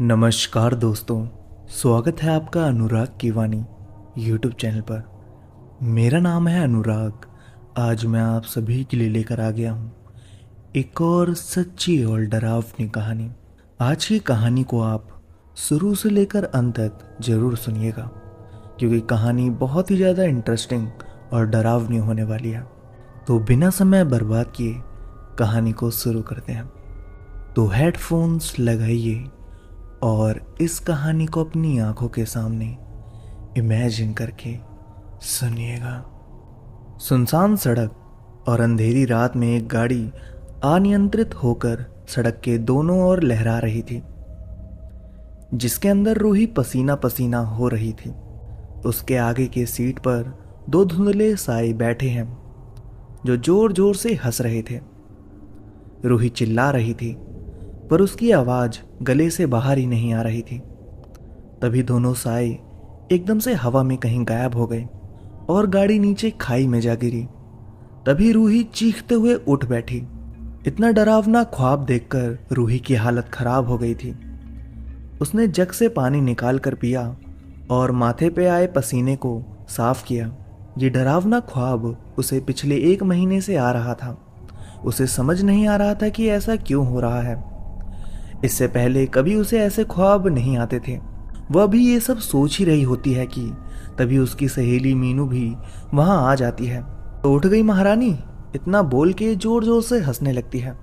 नमस्कार दोस्तों, स्वागत है आपका अनुराग की वाणी यूट्यूब चैनल पर। मेरा नाम है अनुराग। आज मैं आप सभी के लिए लेकर आ गया हूँ एक और सच्ची और डरावनी कहानी। आज की कहानी को आप शुरू से लेकर अंत तक जरूर सुनिएगा, क्योंकि कहानी बहुत ही ज़्यादा इंटरेस्टिंग और डरावनी होने वाली है। तो बिना समय बर्बाद किए कहानी को शुरू करते हैं। तो हेडफोन्स लगाइए और इस कहानी को अपनी आंखों के सामने इमेजिन करके सुनिएगा। सुनसान सड़क और अंधेरी रात में एक गाड़ी अनियंत्रित होकर सड़क के दोनों ओर लहरा रही थी, जिसके अंदर रूही पसीना पसीना हो रही थी। उसके आगे के सीट पर दो धुंधले साए बैठे हैं जो जोर जोर से हंस रहे थे। रूही चिल्ला रही थी, पर उसकी आवाज गले से बाहर ही नहीं आ रही थी। तभी दोनों साए एकदम से हवा में कहीं गायब हो गए और गाड़ी नीचे खाई में जा गिरी। तभी रूही चीखते हुए उठ बैठी। इतना डरावना ख्वाब देखकर रूही की हालत खराब हो गई थी। उसने जग से पानी निकाल कर पिया और माथे पे आए पसीने को साफ किया। ये डरावना ख्वाब उसे पिछले 1 महीने से आ रहा था। उसे समझ नहीं आ रहा था कि ऐसा क्यों हो रहा है। इससे पहले कभी उसे ऐसे ख्वाब नहीं आते थे। वह भी ये सब सोच ही रही होती है कि तभी उसकी सहेली मीनू भी वहां आ जाती है। तो उठ गई महारानी, इतना बोल के जोर जोर से हंसने लगती है।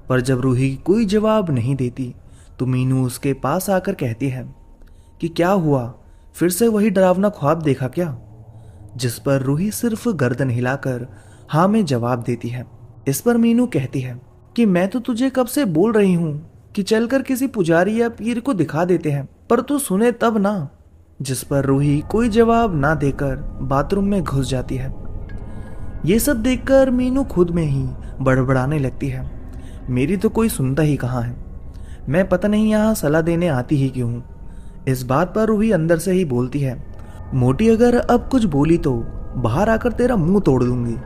पर जब रूही कोई जवाब नहीं देती तो मीनू उसके पास आकर कहती है कि क्या हुआ, फिर से वही डरावना ख्वाब देखा क्या? जिस पर रूही सिर्फ गर्दन हिलाकर हाँ में जवाब देती है। इस पर मीनू कहती है कि मैं तो तुझे कब से बोल रही हूं कि चलकर किसी पुजारी या पीर को दिखा देते हैं, पर तू सुने तब ना। जिस पर रूही कोई जवाब ना देकर बाथरूम में घुस जाती है। ये सब देखकर मीनू खुद में ही बड़बड़ाने लगती है, मेरी तो कोई सुनता ही कहाँ है, मैं पता नहीं यहाँ सलाह देने आती ही क्यों हूँ। इस बात पर रूही अंदर से ही बोलती है, मोटी अगर अब कुछ बोली तो बाहर आकर तेरा मुंह तोड़ दूंगी,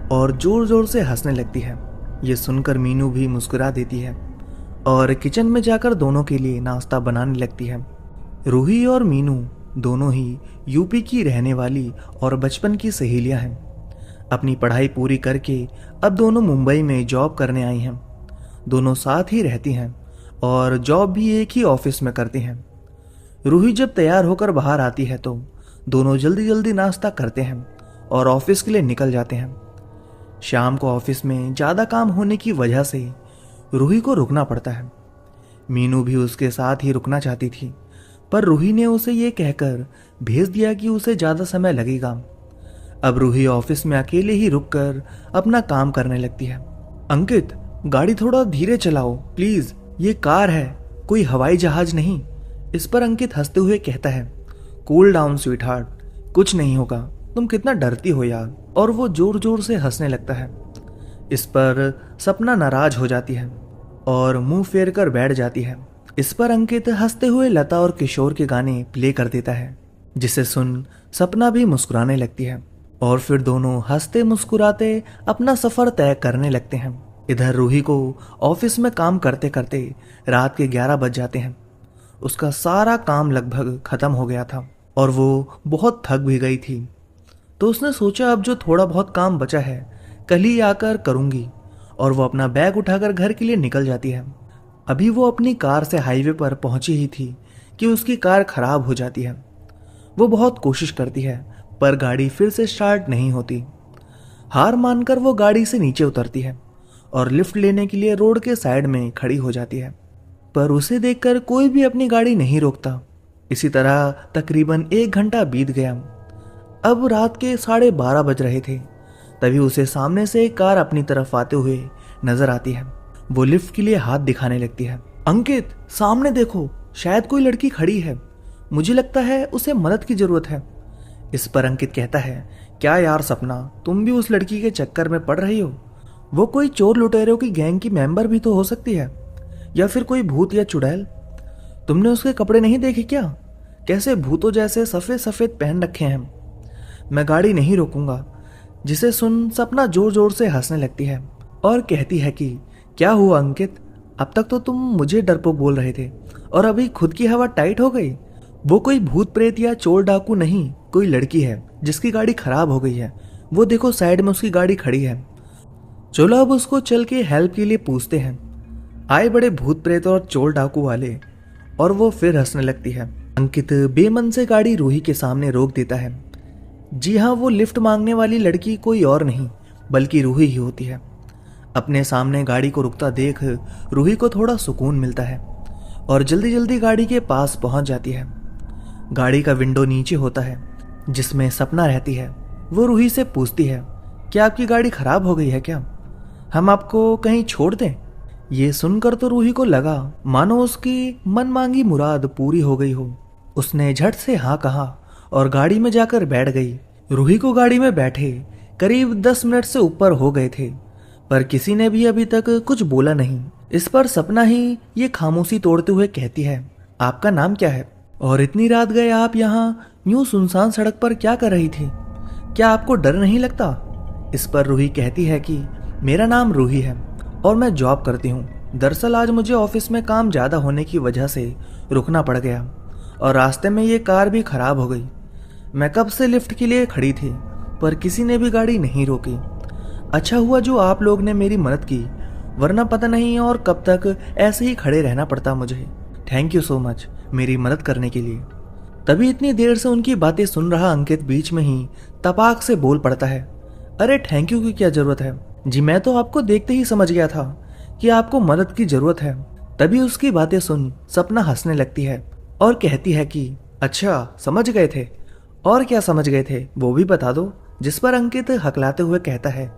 और जोर जोर से हंसने लगती है। ये सुनकर मीनू भी मुस्कुरा देती है और किचन में जाकर दोनों के लिए नाश्ता बनाने लगती है। रूही और मीनू दोनों ही यूपी की रहने वाली और बचपन की सहेलियां हैं। अपनी पढ़ाई पूरी करके अब दोनों मुंबई में जॉब करने आई हैं। दोनों साथ ही रहती हैं और जॉब भी एक ही ऑफिस में करती हैं। रूही जब तैयार होकर बाहर आती है तो दोनों जल्दी जल्दी नाश्ता करते हैं और ऑफिस के लिए निकल जाते हैं। शाम को ऑफिस में ज़्यादा काम होने की वजह से रूही को रुकना पड़ता है। मीनू भी उसके साथ ही रुकना चाहती थी, पर रूही ने उसे ये कहकर भेज दिया कि उसे ज़्यादा समय लगेगा। अब रूही ऑफिस में अकेले ही रुककर अपना काम करने लगती है। अंकित, गाड़ी थोड़ा धीरे चलाओ प्लीज, ये कार है, कोई हवाई जहाज नहीं। इस पर अंकित हंसते हुए कहता है, कूल डाउन स्वीटहार्ट, कुछ नहीं होगा, तुम कितना डरती हो यार। और वो जोर जोर से हंसने लगता है। इस पर सपना नाराज हो जाती है और मुंह फेर कर बैठ जाती है। इस पर अंकित हंसते हुए लता और किशोर के गाने प्ले कर देता है, जिसे सुन सपना भी मुस्कुराने लगती है और फिर दोनों हंसते मुस्कुराते अपना सफर तय करने लगते हैं। इधर रूही को ऑफिस में काम करते करते रात के 11 बज जाते हैं। उसका सारा काम लगभग खत्म हो गया था और वो बहुत थक भी गई थी। तो उसने सोचा अब जो थोड़ा बहुत काम बचा है कल ही आकर करूंगी, और वो अपना बैग उठाकर घर के लिए निकल जाती है। अभी वो अपनी कार से हाईवे पर पहुंची ही थी कि उसकी कार खराब हो जाती है। वो बहुत कोशिश करती है पर गाड़ी फिर से स्टार्ट नहीं होती। हार मानकर वो गाड़ी से नीचे उतरती है और लिफ्ट लेने के लिए रोड के साइड में खड़ी हो जाती है, पर उसे देखकर कोई भी अपनी गाड़ी नहीं रोकता। इसी तरह तकरीबन 1 घंटा बीत गया। अब रात के 12:30 बज रहे थे। तभी उसे सामने से एक कार अपनी तरफ आते हुए नजर आती है। वो लिफ्ट के लिए हाथ दिखाने लगती है। अंकित, सामने देखो, शायद कोई लड़की खड़ी है, मुझे लगता है उसे मदद की जरूरत है। इस पर अंकित कहता है, क्या यार सपना, तुम भी उस लड़की के चक्कर में पड़ रही हो? वो कोई चोर लुटेरों की गैंग की मेंबर भी तो हो सकती है, या फिर कोई भूत या चुड़ैल। तुमने उसके कपड़े नहीं देखे क्या? कैसे भूतों जैसे सफेद सफेद पहन रखे हैं। मैं गाड़ी नहीं रोकूंगा। जिसे सुन सपना जोर जोर से हंसने लगती है और कहती है कि क्या हुआ अंकित, अब तक तो तुम मुझे डरपोक बोल रहे थे और अभी खुद की हवा टाइट हो गई। वो कोई भूत प्रेत या चोर डाकू नहीं, कोई लड़की है जिसकी गाड़ी खराब हो गई है। वो देखो साइड में उसकी गाड़ी खड़ी है। चलो अब उसको चल के हेल्प के लिए पूछते हैं। आए बड़े भूत प्रेत और चोर डाकू वाले और वो फिर हंसने लगती है। अंकित बेमन से गाड़ी रूही के सामने रोक देता है। जी हाँ, वो लिफ्ट मांगने वाली लड़की कोई और नहीं बल्कि रूही ही होती है। अपने सामने गाड़ी को रुकता देख रूही को थोड़ा सुकून मिलता है और जल्दी जल्दी गाड़ी के पास पहुंच जाती है। गाड़ी का विंडो नीचे होता है जिसमें सपना रहती है। वो रूही से पूछती है, क्या आपकी गाड़ी खराब हो गई है क्या? हम आपको कहीं छोड़ दें? ये सुनकर तो रूही को लगा मानो उसकी मन मांगी मुराद पूरी हो गई हो। उसने झट से हाँ कहा और गाड़ी में जाकर बैठ गई। रूही को गाड़ी में बैठे करीब 10 मिनट से ऊपर हो गए थे, पर किसी ने भी अभी तक कुछ बोला नहीं। इस पर सपना ही ये खामोशी तोड़ते हुए कहती है, आपका नाम क्या है? और इतनी रात गए आप यहाँ यूं सुनसान सड़क पर क्या कर रही थी? क्या आपको डर नहीं लगता? इस पर रूही कहती है कि मेरा नाम रूही है और मैं जॉब करती हूँ। दरअसल आज मुझे ऑफिस में काम ज़्यादा होने की वजह से रुकना पड़ गया और रास्ते में ये कार भी खराब हो गई। मैं कब से लिफ्ट के लिए खड़ी थी पर किसी ने भी गाड़ी नहीं रोकी। अच्छा हुआ जो आप लोग ने मेरी मदद की, वरना पता नहीं और कब तक ऐसे ही खड़े रहना पड़ता मुझे। थैंक यू सो मच मेरी मदद करने के लिए। तभी इतनी देर से उनकी बातें सुन रहा अंकित बीच में ही तपाक से बोल पड़ता है, अरे थैंक यू की क्या जरूरत है जी, मैं तो आपको देखते ही समझ गया था कि आपको मदद की जरूरत है। तभी उसकी बातें सुन सपना हंसने लगती है और कहती है कि अच्छा समझ गए थे, और क्या समझ गए थे वो भी बता दो। जिस पर अंकित हकलाते हुए कहता है,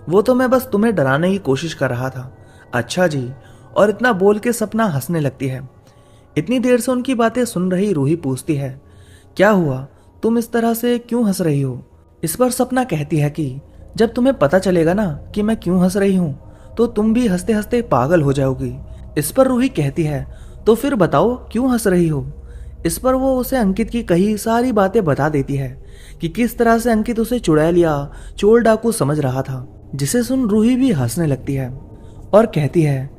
वो तो मैं बस तुम्हें डराने की कोशिश कर रहा था। अच्छा जी, और इतना बोल के सपना हंसने लगती है। इतनी देर से उनकी बातें सुन रही रूही पूछती है, क्या हुआ, तुम इस तरह से क्यों हंस रही हो? इस पर सपना कहती है कि जब तुम्हें पता चलेगा ना कि मैं क्यों हंस रही हूँ तो तुम भी हंसते हंसते पागल हो जाओगी। इस पर रूही कहती है, तो फिर बताओ क्यों हंस रही हो? इस पर वो उसे अंकित की कही सारी बातें बता देती है कि किस तरह से अंकित उसे चुड़ैल या चोर डाकू समझ रहा था, जिसे सुन रूही भी हंसने लगती है और कहती है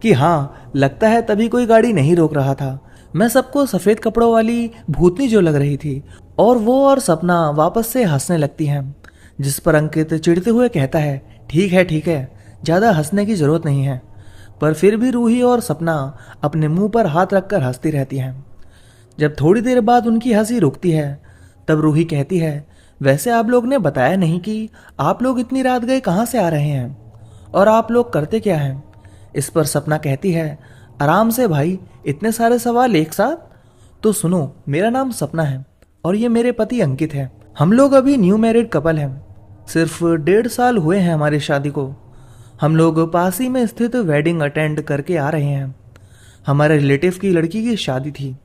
कि हाँ लगता है तभी कोई गाड़ी नहीं रोक रहा था। मैं सबको सफेद कपड़ों वाली भूतनी जो लग रही थी। और वो और सपना वापस से हंसने लगती हैं, जिस पर अंकित चिढ़ते हुए कहता है, ठीक है ज्यादा हंसने की जरूरत नहीं है। पर फिर भी रूही और सपना अपने मुंह पर हाथ रखकर हंसती रहती हैं। जब थोड़ी देर बाद उनकी हंसी रुकती है तब रूही कहती है, वैसे आप लोग ने बताया नहीं कि आप लोग इतनी रात गए कहाँ से आ रहे हैं और आप लोग करते क्या हैं? इस पर सपना कहती है, आराम से भाई, इतने सारे सवाल एक साथ? तो सुनो, मेरा नाम सपना है और ये मेरे पति अंकित है। हम लोग अभी न्यू मैरिड कपल हैं। सिर्फ 1.5 साल हुए हैं हमारी शादी को। हम लोग पास ही में स्थित वेडिंग अटेंड करके आ रहे हैं। हमारे रिलेटिव की लड़की की शादी थी,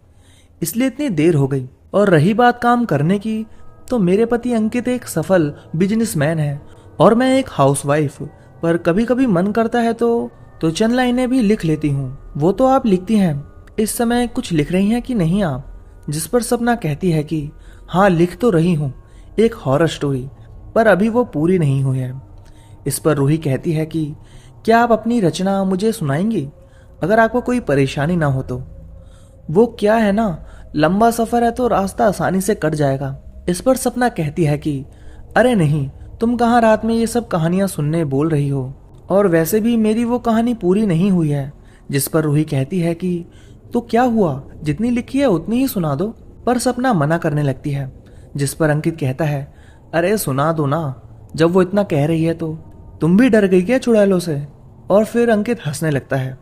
इसलिए इतनी देर हो गई। और रही बात काम करने की, तो मेरे पति अंकित एक सफल बिजनेसमैन है और मैं एक हाउसवाइफ। पर कभी कभी मन करता है तो चंद लाइनें भी लिख लेती हूँ। वो तो आप लिखती हैं, इस समय कुछ लिख रही हैं कि नहीं आप? जिस पर सपना कहती है कि हाँ लिख तो रही हूँ, एक हॉरर स्टोरी, पर अभी वो पूरी नहीं हुई है। इस पर रूही कहती है कि क्या आप अपनी रचना मुझे सुनाएंगी, अगर आपको कोई परेशानी ना हो तो? वो क्या है ना, लंबा सफर है तो रास्ता आसानी से कट जाएगा। इस पर सपना कहती है कि अरे नहीं, तुम कहाँ रात में ये सब कहानियां सुनने बोल रही हो, और वैसे भी मेरी वो कहानी पूरी नहीं हुई है। जिस पर रूही कहती है कि तो क्या हुआ, जितनी लिखी है उतनी ही सुना दो। पर सपना मना करने लगती है। जिस पर अंकित कहता है, अरे सुना दो ना, जब वो इतना कह रही है तो। तुम भी डर गई क्या चुड़ैलों से? और फिर अंकित हंसने लगता है।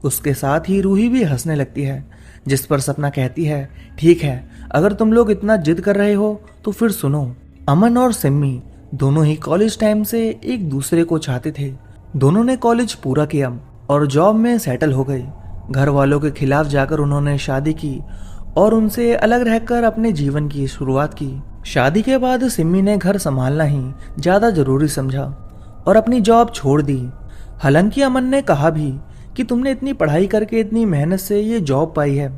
उसके साथ ही रूही भी हंसने लगती है। जिस पर सपना कहती है, ठीक है, अगर तुम लोग इतना जिद कर रहे हो तो फिर सुनो। अमन और सिम्मी दोनों ही कॉलेज टाइम से एक दूसरे को चाहते थे। दोनों ने कॉलेज पूरा किया और जॉब में सेटल हो गए। घर वालों के खिलाफ जाकर उन्होंने शादी की और उनसे अलग रहकर अपने जीवन की शुरुआत की। शादी के बाद सिम्मी ने घर संभालना ही ज्यादा जरूरी समझा और अपनी जॉब छोड़ दी। हालांकि अमन ने कहा भी कि तुमने इतनी पढ़ाई करके इतनी मेहनत से ये जॉब पाई है,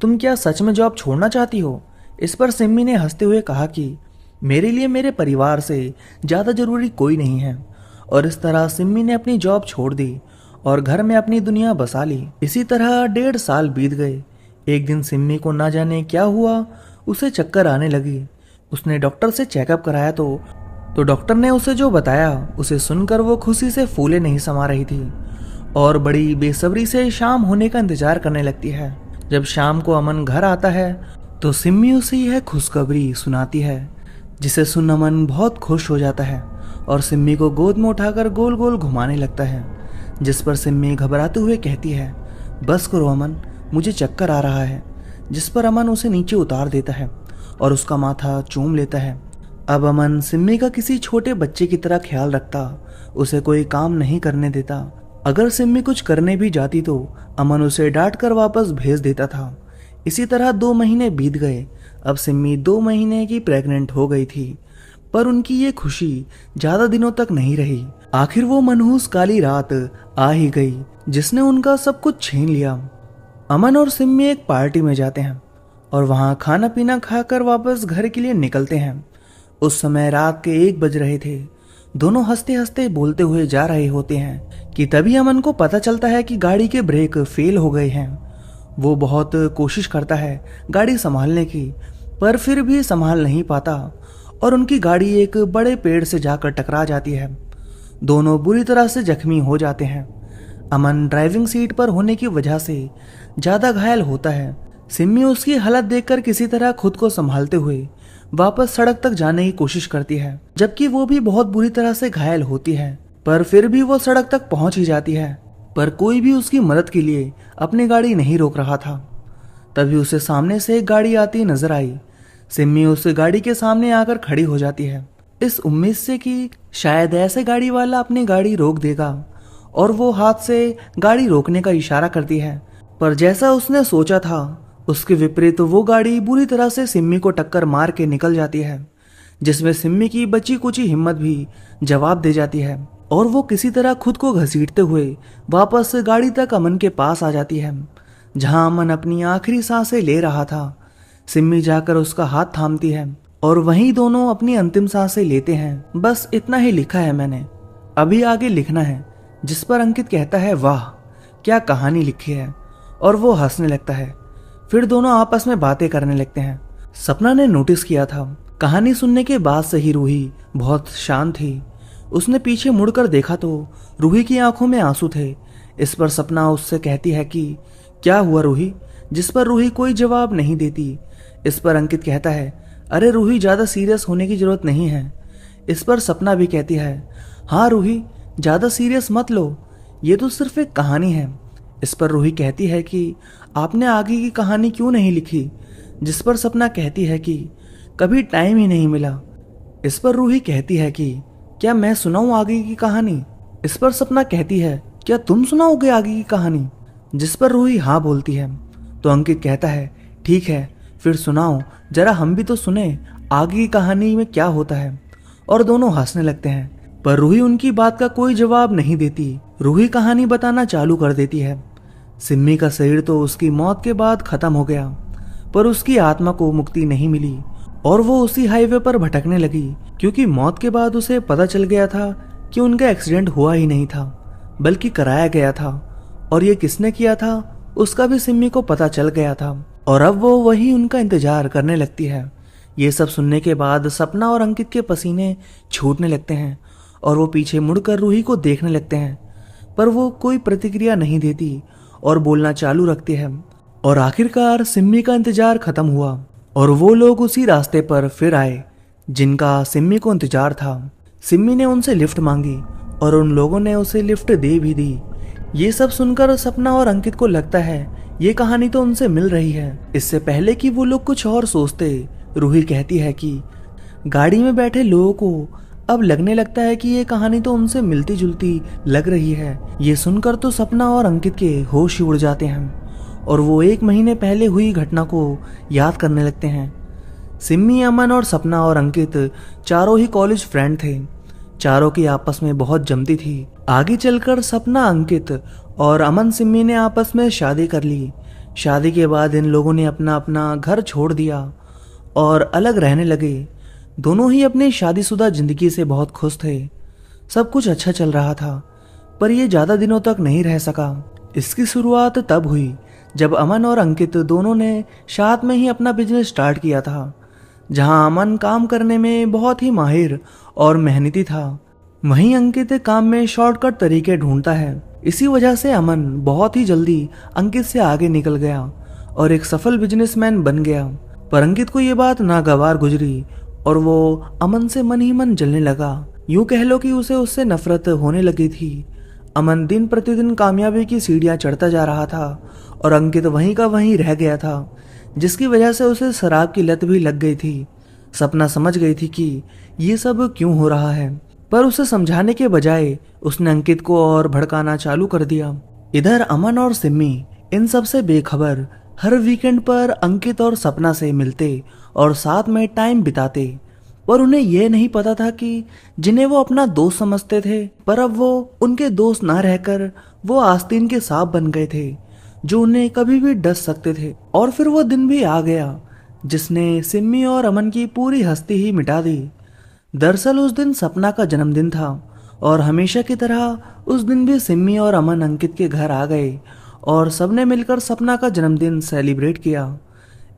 तुम क्या सच में जॉब छोड़ना चाहती हो? इस पर सिम्मी ने हंसते हुए कहा कि मेरे लिए मेरे परिवार से ज्यादा जरूरी कोई नहीं है। और इस तरह सिम्मी ने अपनी जॉब छोड़ दी और घर में अपनी दुनिया बसा ली। इसी तरह 1.5 साल बीत गए। एक दिन सिम्मी को ना जाने क्या हुआ, उसे चक्कर आने लगी। उसने डॉक्टर से चेकअप कराया तो डॉक्टर ने उसे जो बताया उसे सुनकर वो खुशी से फूले नहीं समा रही थी और बड़ी बेसब्री से शाम होने का इंतजार करने लगती है। जब शाम को अमन घर आता है तो सिम्मी उसे यह खुशखबरी सुनाती है, जिसे सुन अमन बहुत खुश हो जाता है और सिम्मी को गोद में उठाकर गोल गोल घुमाने लगता है। जिस पर सिम्मी घबराते हुए कहती है, बस करो अमन, मुझे चक्कर आ रहा है। जिस पर अमन उसे नीचे उतार देता है और उसका माथा चूम लेता है। अब अमन सिम्मी का किसी छोटे बच्चे की तरह ख्याल रखता, उसे कोई काम नहीं करने देता। अगर सिम्मी कुछ करने भी जाती तो अमन उसे डांट कर वापस भेज देता था। इसी तरह 2 महीने बीत गए। अब सिम्मी 2 महीने की प्रेग्नेंट हो गई थी, पर उनकी ये खुशी ज्यादा दिनों तक नहीं रही। आखिर वो मनहूस काली रात आ ही गई जिसने उनका सब कुछ छीन लिया। अमन और सिम्मी एक पार्टी में जाते हैं और वहां खाना पीना खाकर वापस घर के लिए निकलते हैं। उस समय रात के 1 बज रहे थे। दोनों हंसते हंसते बोलते हुए जा रहे होते हैं कि तभी अमन को पता चलता है कि गाड़ी के ब्रेक फेल हो गए हैं। वो बहुत कोशिश करता है गाड़ी संभालने की, पर फिर भी संभाल नहीं पाता और उनकी गाड़ी एक बड़े पेड़ से जाकर टकरा जाती है। दोनों बुरी तरह से जख्मी हो जाते हैं। अमन ड्राइविंग सीट पर होने की वजह से ज्यादा घायल होता है। सिम्मी उसकी हालत देखकर किसी तरह खुद को संभालते हुए वापस सड़क तक जाने की कोशिश करती है, जबकि वो भी बहुत बुरी तरह से घायल होती है, पर फिर भी वो सड़क तक पहुंच ही जाती है। पर कोई भी उसकी मदद के लिए अपनी गाड़ी नहीं रोक रहा था। तभी उसे सामने से एक गाड़ी आती नजर आई। सिम्मी उस गाड़ी के सामने आकर खड़ी हो जाती है, इस उम्मीद से कि शायद ऐसे गाड़ी वाला अपनी गाड़ी रोक देगा, और वो हाथ से गाड़ी रोकने का इशारा करती है। पर जैसा उसने सोचा था उसके विपरीत वो गाड़ी बुरी तरह से सिम्मी को टक्कर मार के निकल जाती है, जिसमें सिम्मी की बची कुची हिम्मत भी जवाब दे जाती है और वो किसी तरह खुद को घसीटते हुए वापस गाड़ी तक अमन के पास आ जाती है, जहां अमन अपनी आखिरी सांसें ले रहा था। सिम्मी जाकर उसका हाथ थामती है और वहीं दोनों अपनी अंतिम सांसें लेते हैं। बस इतना ही लिखा है मैंने, अभी आगे लिखना है। जिस पर अंकित कहता है, वाह क्या कहानी लिखी है, और वो हंसने लगता है। फिर दोनों आपस में बातें करने लगते हैं। सपना ने नोटिस किया था कहानी सुनने के बाद से ही रूही बहुत शांत थी। उसने पीछे मुड़कर देखा तो रूही की आंखों में आंसू थे। इस पर सपना उससे कहती है कि क्या हुआ रूही, जिस पर रूही कोई जवाब नहीं देती। इस पर अंकित कहता है, अरे रूही ज्यादा सीरियस होने की जरूरत नहीं है। इस पर सपना भी कहती है, हाँ रूही ज्यादा सीरियस मत लो, ये तो सिर्फ एक कहानी है। इस पर रूही कहती है कि आपने आगे की कहानी क्यों नहीं लिखी। जिस पर सपना कहती है कि कभी टाइम ही नहीं मिला। इस पर रूही कहती है कि क्या मैं सुनाऊं आगे की कहानी। इस पर सपना कहती है, क्या तुम सुनाओगे आगे की कहानी। जिस पर रूही हाँ बोलती है तो अंकित कहता है, ठीक है फिर सुनाओ, जरा हम भी तो सुने आगे की कहानी में क्या होता है। और दोनों हंसने लगते हैं, पर रूही उनकी बात का कोई जवाब नहीं देती। रूही कहानी बताना चालू कर देती है। सिम्मी का शरीर तो उसकी मौत के बाद खत्म हो गया, पर उसकी आत्मा को मुक्ति नहीं मिली और वो उसी हाईवे पर भटकने लगी, क्योंकि मौत के बाद उसे पता चल गया था कि उनका एक्सीडेंट हुआ ही नहीं था, बल्कि कराया गया था, और ये किसने किया था उसका भी सिम्मी को पता चल गया था, और अब वो वही उनका इंतजार करने लगती है। ये सब सुनने के बाद सपना और अंकित के पसीने छूटने लगते हैं और वो पीछे मुड़कर रूही को देखने लगते हैं, पर वो कोई प्रतिक्रिया नहीं देती और बोलना चालू रखती है। और आखिरकार सिम्मी का इंतजार खत्म हुआ और वो लोग उसी रास्ते पर फिर आए जिनका सिम्मी को इंतजार था। सिम्मी ने उनसे लिफ्ट मांगी और उन लोगों ने उसे लिफ्ट दे भी दी। ये सब सुनकर सपना और अंकित को लगता है ये कहानी तो उनसे मिल रही है। इससे पहले कि वो लोग कुछ और सोचते, रूही कहती है कि गाड़ी में बैठे लोगों को अब लगने लगता है कि ये कहानी तो उनसे मिलती जुलती लग रही है। ये सुनकर तो सपना और अंकित के होश ही उड़ जाते हैं और वो 1 महीने पहले हुई घटना को याद करने लगते हैं। सिम्मी, अमन और सपना और अंकित चारों ही कॉलेज फ्रेंड थे। चारों की आपस में बहुत जमती थी। आगे चलकर सपना, अंकित और अमन सिम्मी ने आपस में शादी कर ली। शादी के बाद इन लोगों ने अपना अपना घर छोड़ दिया और अलग रहने लगे। दोनों ही अपनी शादीशुदा जिंदगी से बहुत खुश थे। सब कुछ अच्छा चल रहा था, पर ये ज्यादा दिनों तक नहीं रह सका। इसकी शुरुआत तब हुई जब अमन और अंकित दोनों ने साथ में ही अपना बिजनेस स्टार्ट किया था। जहां अमन काम करने में बहुत ही माहिर और मेहनती था, वहीं अंकित काम में शॉर्टकट तरीके ढूंढता है। इसी वजह से अमन बहुत ही जल्दी अंकित से आगे निकल गया और एक सफल बिजनेसमैन बन गया। पर अंकित को ये बात नागवार गुजरी और वो अमन से मन ही मन जलने लगा। यूं कह लो कि उसे उससे नफरत होने लगी थी। अमन दिन प्रतिदिन कामयाबी की सीढ़ियां चढ़ता जा रहा था और अंकित वहीं का वहीं रह गया था, जिसकी वजह से उसे शराब की लत भी लग गई थी। सपना समझ गई थी कि ये सब क्यों हो रहा है, पर उसे समझाने के बजाय उसने अंकित को और भड़काना चालू कर दिया। इधर अमन और सिम्मी इन सब से बेखबर हर वीकेंड पर अंकित और सपना से मिलते और साथ में टाइम बिताते, पर उन्हें यह नहीं पता था कि जिन्हें वो अपना दोस्त समझते थे, पर अब वो उनके दोस्त ना रहकर वो आस्तीन के सांप बन गए थे जो उन्हें कभी भी डस सकते थे। और फिर वो दिन भी आ गया जिसने सिम्मी और अमन की पूरी हस्ती ही मिटा दी। दरअसल उस दिन सपना का जन्मदिन था और हमेशा की तरह उस दिन भी सिम्मी और अमन अंकित के घर आ गए और सबने मिलकर सपना का जन्मदिन सेलिब्रेट किया।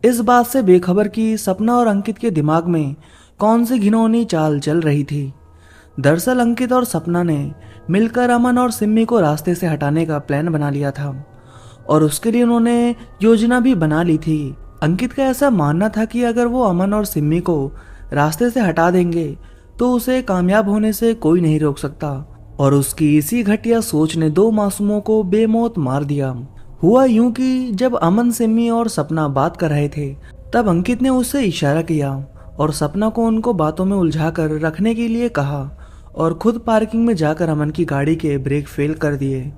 इस बात से बेखबर कि सपना और अंकित के दिमाग में कौन सी घिनौनी चाल चल रही थी। दरअसल अंकित और सपना ने मिलकर अमन और सिम्मी को रास्ते से हटाने का प्लान बना लिया था और उसके लिए उन्होंने योजना भी बना ली थी। अंकित का ऐसा मानना था कि अगर वो अमन और सिम्मी को रास्ते से हटा देंगे तो उसे कामयाब होने से कोई नहीं रोक सकता, और उसकी इसी घटिया सोच ने दो मासूमों को बेमौत मार दिया। हुआ यूं कि जब अमन, सिम्मी और सपना बात कर रहे थे तब अंकित ने उससे इशारा किया और सपना को उनको बातों में उलझाकर रखने के लिए कहा और खुद पार्किंग में जाकर अमन की गाड़ी के ब्रेक फेल कर दिए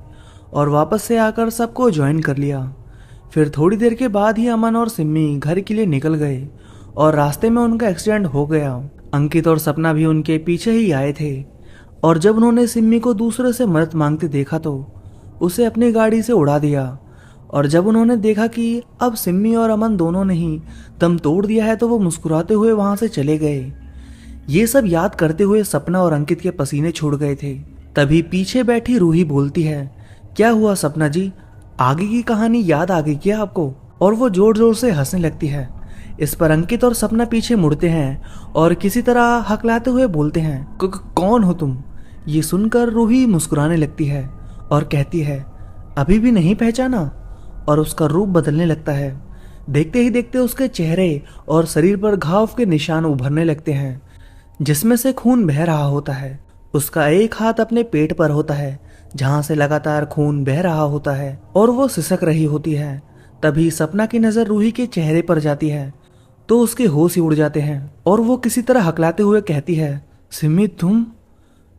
और वापस से आकर सबको ज्वाइन कर लिया। फिर थोड़ी देर के बाद ही अमन और सिम्मी घर के लिए निकल गए और रास्ते में उनका एक्सीडेंट हो गया। अंकित और सपना भी उनके पीछे ही आए थे और जब उन्होंने सिम्मी को दूसरे से मदद मांगते देखा तो उसे अपनी गाड़ी से उड़ा दिया। और जब उन्होंने देखा कि अब सिम्मी और अमन दोनों ने ही दम तोड़ दिया है तो वो मुस्कुराते हुए वहां से चले गए। ये सब याद करते हुए सपना और अंकित के पसीने छूट गए थे। तभी पीछे बैठी रूही बोलती है, क्या हुआ सपना जी, आगे की कहानी याद आ गई क्या आपको? और वो जोर जोर से हंसने लगती है। इस पर अंकित और सपना पीछे मुड़ते हैं और किसी तरह हकलाते हुए बोलते हैं, कौन हो तुम? ये सुनकर रूही मुस्कुराने लगती है और कहती है, अभी भी नहीं पहचाना? और उसका रूप बदलने लगता है। देखते ही देखते उसके चेहरे और शरीर पर घाव के निशान उभरने लगते हैं जिसमें से खून बह रहा होता है। उसका एक हाथ अपने पेट पर होता है जहां से लगातार खून बह रहा होता है और वो सिसक रही होती है। तभी सपना की नजर रूही के चेहरे पर जाती है तो उसके होश ही उड़ जाते हैं और वो किसी तरह हकलाते हुए कहती है, सिम्मी तुम?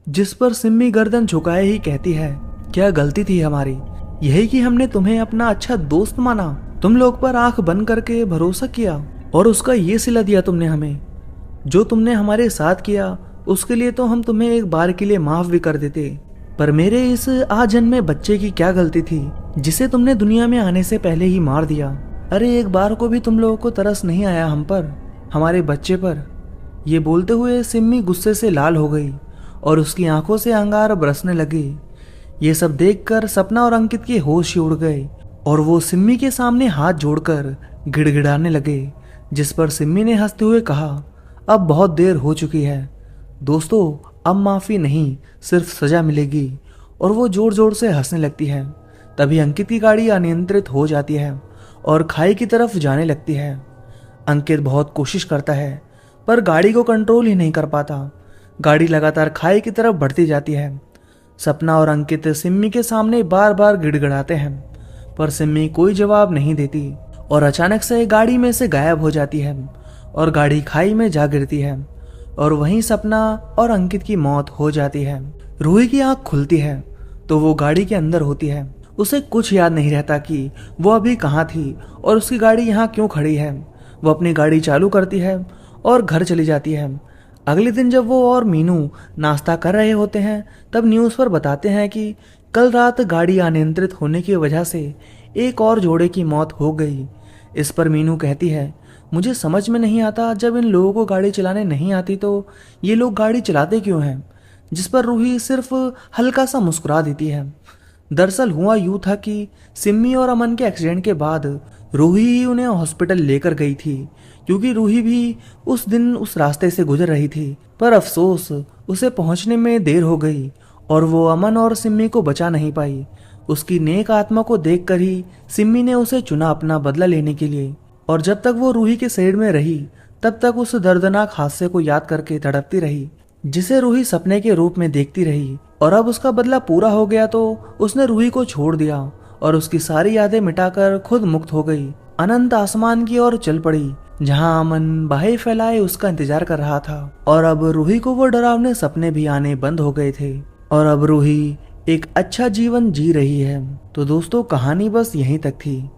जिस पर सिम्मी गर्दन झुकाए ही कहती है, क्या गलती थी हमारी, यही कि हमने तुम्हें अपना अच्छा दोस्त माना, तुम लोग पर आंख बंद करके भरोसा किया और उसका ये सिला दिया तुमने हमें। जो तुमने हमारे साथ किया उसके लिए तो हम तुम्हें एक बार के लिए माफ भी कर देते, पर मेरे इस आजन्मे बच्चे की क्या गलती थी जिसे तुमने दुनिया में आने से पहले ही मार दिया। अरे एक बार को भी तुम लोगों को तरस नहीं आया हम पर, हमारे बच्चे पर? ये बोलते हुए सिम्मी गुस्से से लाल हो गई और उसकी आंखों से अंगार बरसने लगी। ये सब देखकर सपना और अंकित के होश ही उड़ गए और वो सिम्मी के सामने हाथ जोड़कर गिड़गिड़ाने लगे, जिस पर सिम्मी ने हंसते हुए कहा, अब बहुत देर हो चुकी है दोस्तों, अब माफी नहीं सिर्फ सजा मिलेगी। और वो जोर जोर से हंसने लगती है। तभी अंकित की गाड़ी अनियंत्रित हो जाती है और खाई की तरफ जाने लगती है। अंकित बहुत कोशिश करता है पर गाड़ी को कंट्रोल ही नहीं कर पाता। गाड़ी लगातार खाई की तरफ बढ़ती जाती है। सपना और अंकित सिम्मी के सामने बार बार गिड़गिड़ाते हैं पर सिम्मी कोई जवाब नहीं देती और अचानक से गाड़ी में से गायब हो जाती है और गाड़ी खाई में जा गिरती है और वहीं सपना और अंकित की मौत हो जाती है। रूही की आंख खुलती है तो वो गाड़ी के अंदर होती है। उसे कुछ याद नहीं रहता कि वो अभी कहाँ थी और उसकी गाड़ी यहाँ क्यों खड़ी है। वो अपनी गाड़ी चालू करती है और घर चली जाती है। अगले दिन जब वो और मीनू नाश्ता कर रहे होते हैं तब न्यूज़ पर बताते हैं कि कल रात गाड़ी अनियंत्रित होने की वजह से एक और जोड़े की मौत हो गई। इस पर मीनू कहती है, मुझे समझ में नहीं आता, जब इन लोगों को गाड़ी चलाने नहीं आती तो ये लोग गाड़ी चलाते क्यों हैं? जिस पर रूही सिर्फ हल्का सा मुस्कुरा देती है। दरअसल हुआ यूं था कि सिम्मी और अमन के एक्सीडेंट के बाद रूही ही उन्हें हॉस्पिटल लेकर गई थी, क्योंकि रूही भी उस दिन उस रास्ते से गुजर रही थी। पर अफसोस उसे पहुंचने में देर हो गई और वो अमन और सिम्मी को बचा नहीं पाई। उसकी नेक आत्मा को देखकर ही सिम्मी ने उसे चुना अपना बदला लेने के लिए, और जब तक वो रूही के साइड में रही तब तक उस दर्दनाक हादसे को याद करके तड़पती रही, जिसे रूही सपने के रूप में देखती रही। और अब उसका बदला पूरा हो गया तो उसने रूही को छोड़ दिया और उसकी सारी यादें मिटाकर खुद मुक्त हो गई। अनंत आसमान की ओर चल पड़ी, जहां अमन बाहें फैलाए उसका इंतजार कर रहा था। और अब रूही को वो डरावने सपने भी आने बंद हो गए थे और अब रूही एक अच्छा जीवन जी रही है। तो दोस्तों, कहानी बस यहीं तक थी।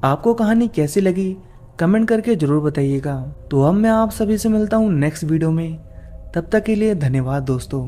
आपको कहानी कैसी लगी कमेंट करके जरूर बताइएगा। तो अब मैं आप सभी से मिलता हूँ नेक्स्ट वीडियो में। तब तक के लिए धन्यवाद दोस्तों।